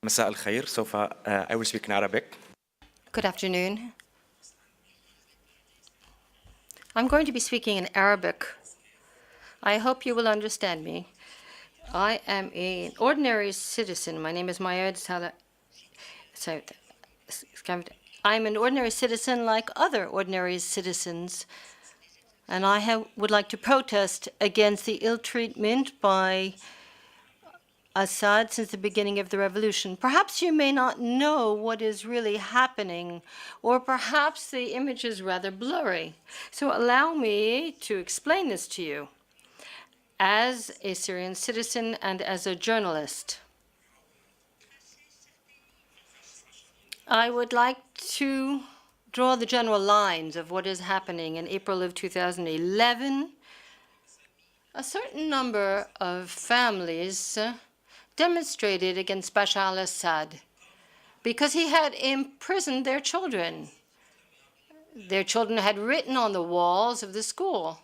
مساء الخير. I will speak in Arabic. Good afternoon. I'm going to be speaking in Arabic. I hope you will understand me. I am an ordinary citizen. My name is Moayad. I'm an ordinary citizen like other ordinary citizens, and I would like to protest against the ill treatment by Assad since the beginning of the revolution. Perhaps you may not know what is really happening, or perhaps the image is rather blurry. So allow me to explain this to you as a Syrian citizen and as a journalist. I would like to draw the general lines of what is happening. In April of 2011, a certain number of families demonstrated against Bashar al-Assad because he had imprisoned their children. Their children had written on the walls of the school.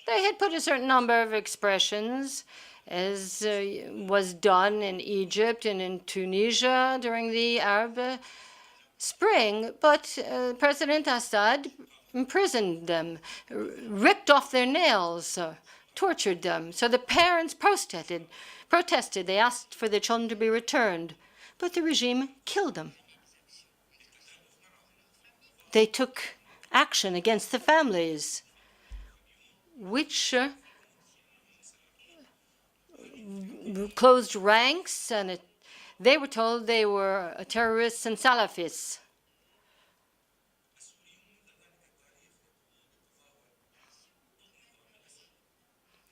They had put a certain number of expressions, as was done in Egypt and in Tunisia during the Arab Spring, but President Assad imprisoned them, ripped off their nails, tortured them. So the parents protested. They asked for their children to be returned, but the regime killed them. They took action against the families, which closed ranks, and they were told they were terrorists and Salafists.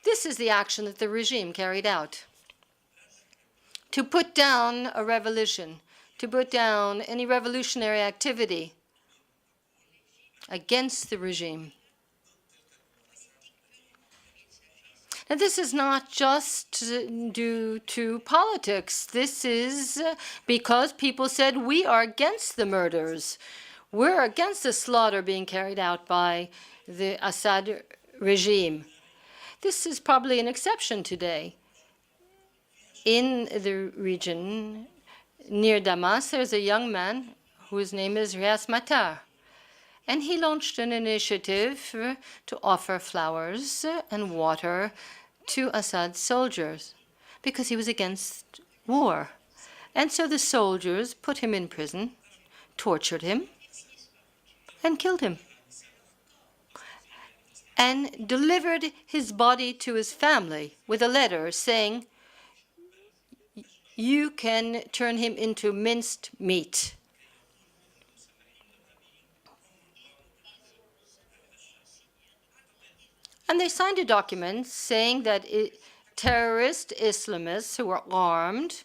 This is the action that the regime carried out to put down a revolution, to put down any revolutionary activity against the regime. Now, this is not just due to politics. This is because people said, we are against the murders. We're against the slaughter being carried out by the Assad regime. This is probably an exception today. In the region near Damas, there's a young man whose name is Rias Matar. And he launched an initiative to offer flowers and water to Assad's soldiers because he was against war. And so the soldiers put him in prison, tortured him, and killed him, and delivered his body to his family with a letter saying, you can turn him into minced meat. And they signed a document saying that terrorist Islamists who were armed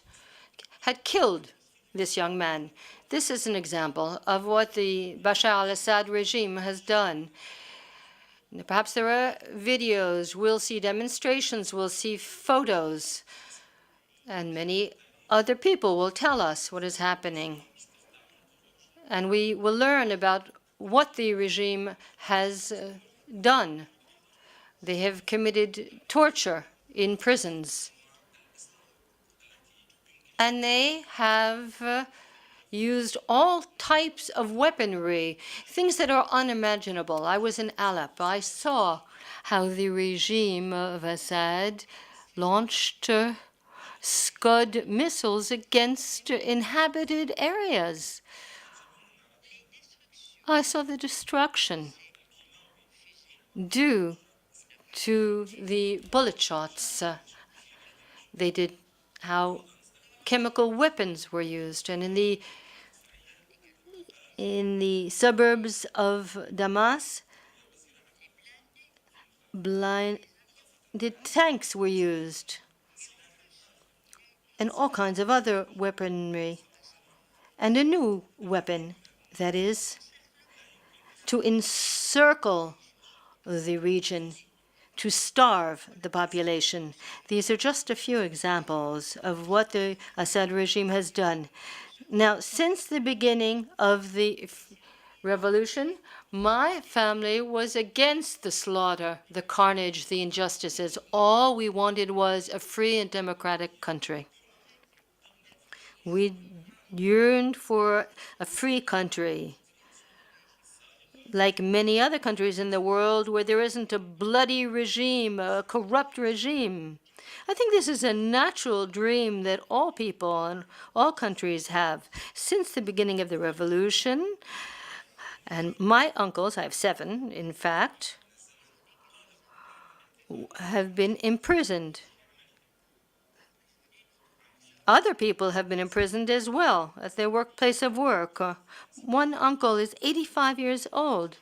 had killed this young man. This is an example of what the Bashar al-Assad regime has done. Perhaps there are videos, we'll see demonstrations, we'll see photos, and many other people will tell us what is happening. And we will learn about what the regime has done. They have committed torture in prisons. And they have used all types of weaponry, things that are unimaginable. I was in Aleppo. I saw how the regime of Assad launched Scud missiles against inhabited areas. I saw the destruction due to the bullet shots. They did how chemical weapons were used. And in the suburbs of Damas, blinded tanks were used, and all kinds of other weaponry. And a new weapon, that is, to encircle the region, to starve the population. These are just a few examples of what the Assad regime has done. Now, since the beginning of the revolution, my family was against the slaughter, the carnage, the injustices. All we wanted was a free and democratic country. We yearned for a free country, like many other countries in the world where there isn't a bloody regime, a corrupt regime. I think this is a natural dream that all people and all countries have since the beginning of the revolution. And my uncles, I have 7, in fact, have been imprisoned. Other people have been imprisoned as well at their workplace of work. One uncle is 85 years old.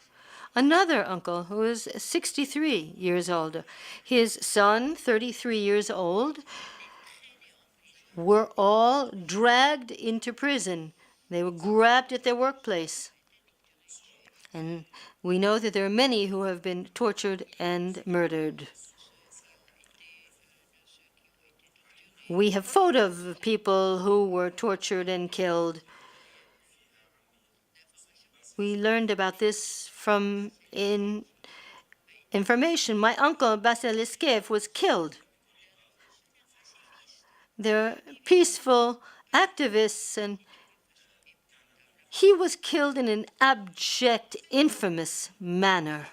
Another uncle who is 63 years old. His son, 33 years old, were all dragged into prison. They were grabbed at their workplace. And we know that there are many who have been tortured and murdered. We have photos of people who were tortured and killed. We learned about this from information. My uncle, Basel Iskiaf, was killed. They're peaceful activists, and he was killed in an abject, infamous manner.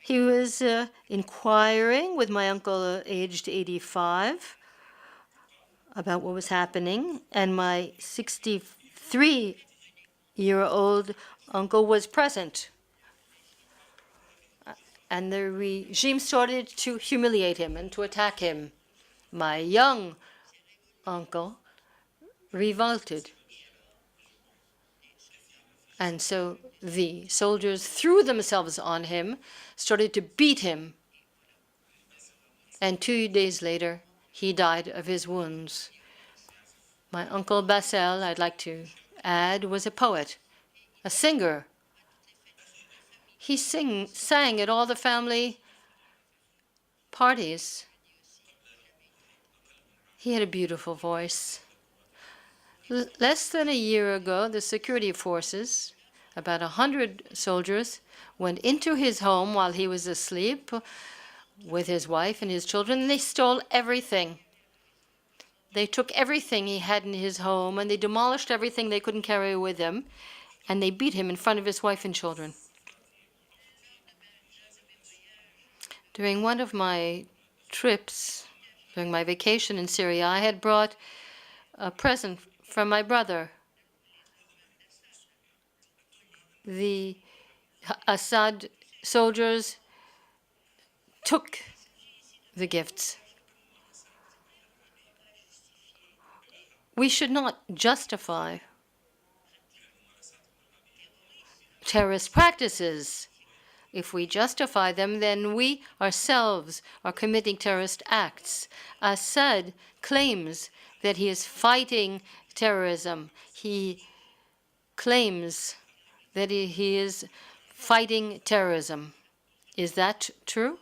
He was inquiring with my uncle, aged 85, about what was happening, and my 63-year-old uncle was present. And the regime started to humiliate him and to attack him. My young uncle revolted. And so the soldiers threw themselves on him, started to beat him. And 2 days later, he died of his wounds. My uncle Basel, I'd like to add, was a poet, a singer. He sang at all the family parties. He had a beautiful voice. Less than a year ago, the security forces, about 100 soldiers, went into his home while he was asleep with his wife and his children, and they stole everything. They took everything he had in his home, and they demolished everything they couldn't carry with them, and they beat him in front of his wife and children. During one of my trips, during my vacation in Syria, I had brought a present from my brother. The Assad soldiers took the gifts. We should not justify terrorist practices. If we justify them, then we ourselves are committing terrorist acts. Assad claims that he is fighting terrorism. He claims that he is fighting terrorism. Is that true?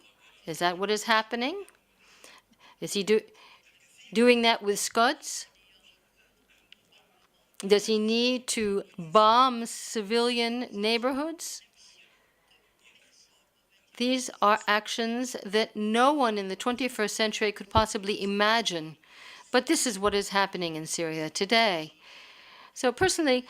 Is that what is happening? Is he doing that with Scuds? Does he need to bomb civilian neighborhoods? These are actions that no one in the 21st century could possibly imagine. But this is what is happening in Syria today. So personally,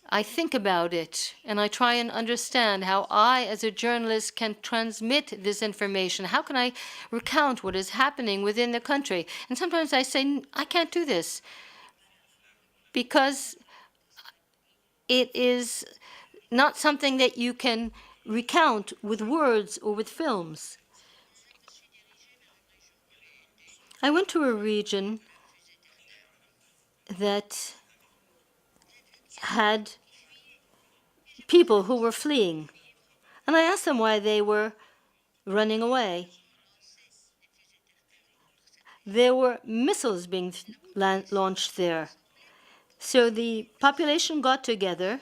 I think about it, and I try and understand how I, as a journalist, can transmit this information. How can I recount what is happening within the country? And sometimes I say, I can't do this, because it is not something that you can recount with words or with films. I went to a region that had people who were fleeing, and I asked them why they were running away. There were missiles being launched there. So the population got together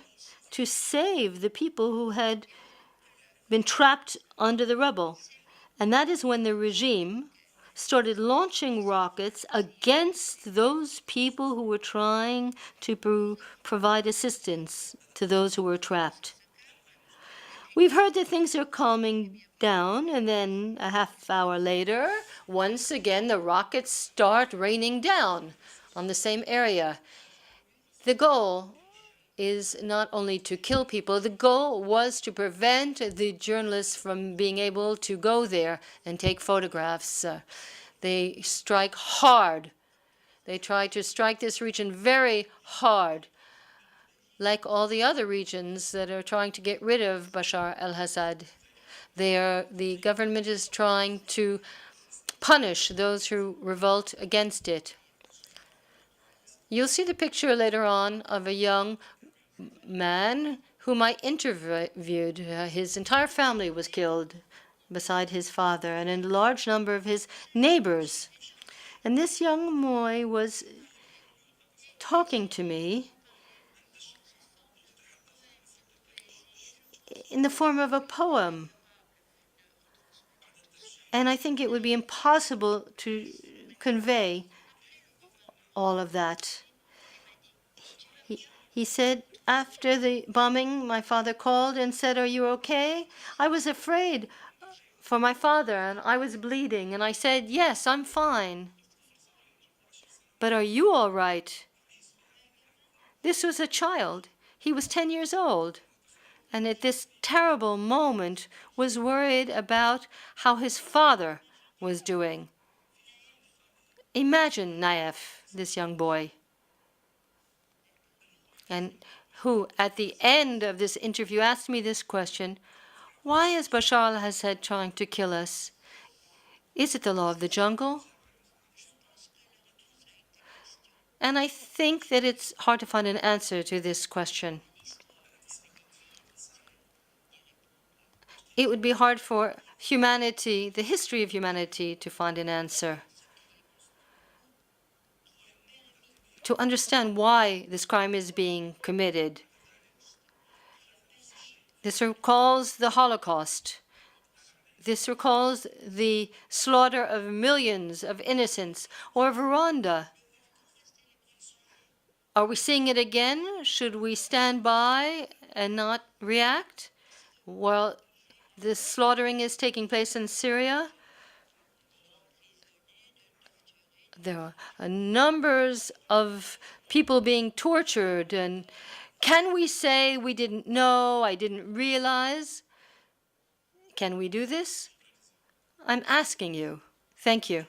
to save the people who had been trapped under the rubble. And that is when the regime started launching rockets against those people who were trying to provide assistance to those who were trapped. We've heard that things are calming down, and then a half hour later, once again, the rockets start raining down on the same area. The goal is not only to kill people, the goal was to prevent the journalists from being able to go there and take photographs. They strike hard. They try to strike this region very hard, like all the other regions that are trying to get rid of Bashar al-Assad. The government is trying to punish those who revolt against it. You'll see the picture later on of a young man whom I interviewed. His entire family was killed beside his father and a large number of his neighbors. And this young Moy was talking to me in the form of a poem. And I think it would be impossible to convey all of that. He said, after the bombing, my father called and said, "Are you okay?" I was afraid for my father, and I was bleeding. And I said, "Yes, I'm fine." "But are you all right?" This was a child. He was 10 years old. And at this terrible moment was worried about how his father was doing. Imagine Naif, this young boy, and who at the end of this interview asked me this question: why is Bashar al-Assad trying to kill us? Is it the law of the jungle? And I think that it's hard to find an answer to this question. It would be hard for humanity, the history of humanity, to find an answer, to understand why this crime is being committed. This recalls the Holocaust. This recalls the slaughter of millions of innocents, or Rwanda. Are we seeing it again? Should we stand by and not react? Well, this slaughtering is taking place in Syria. There are numbers of people being tortured, and can we say we didn't know, I didn't realize? Can we do this? I'm asking you. Thank you.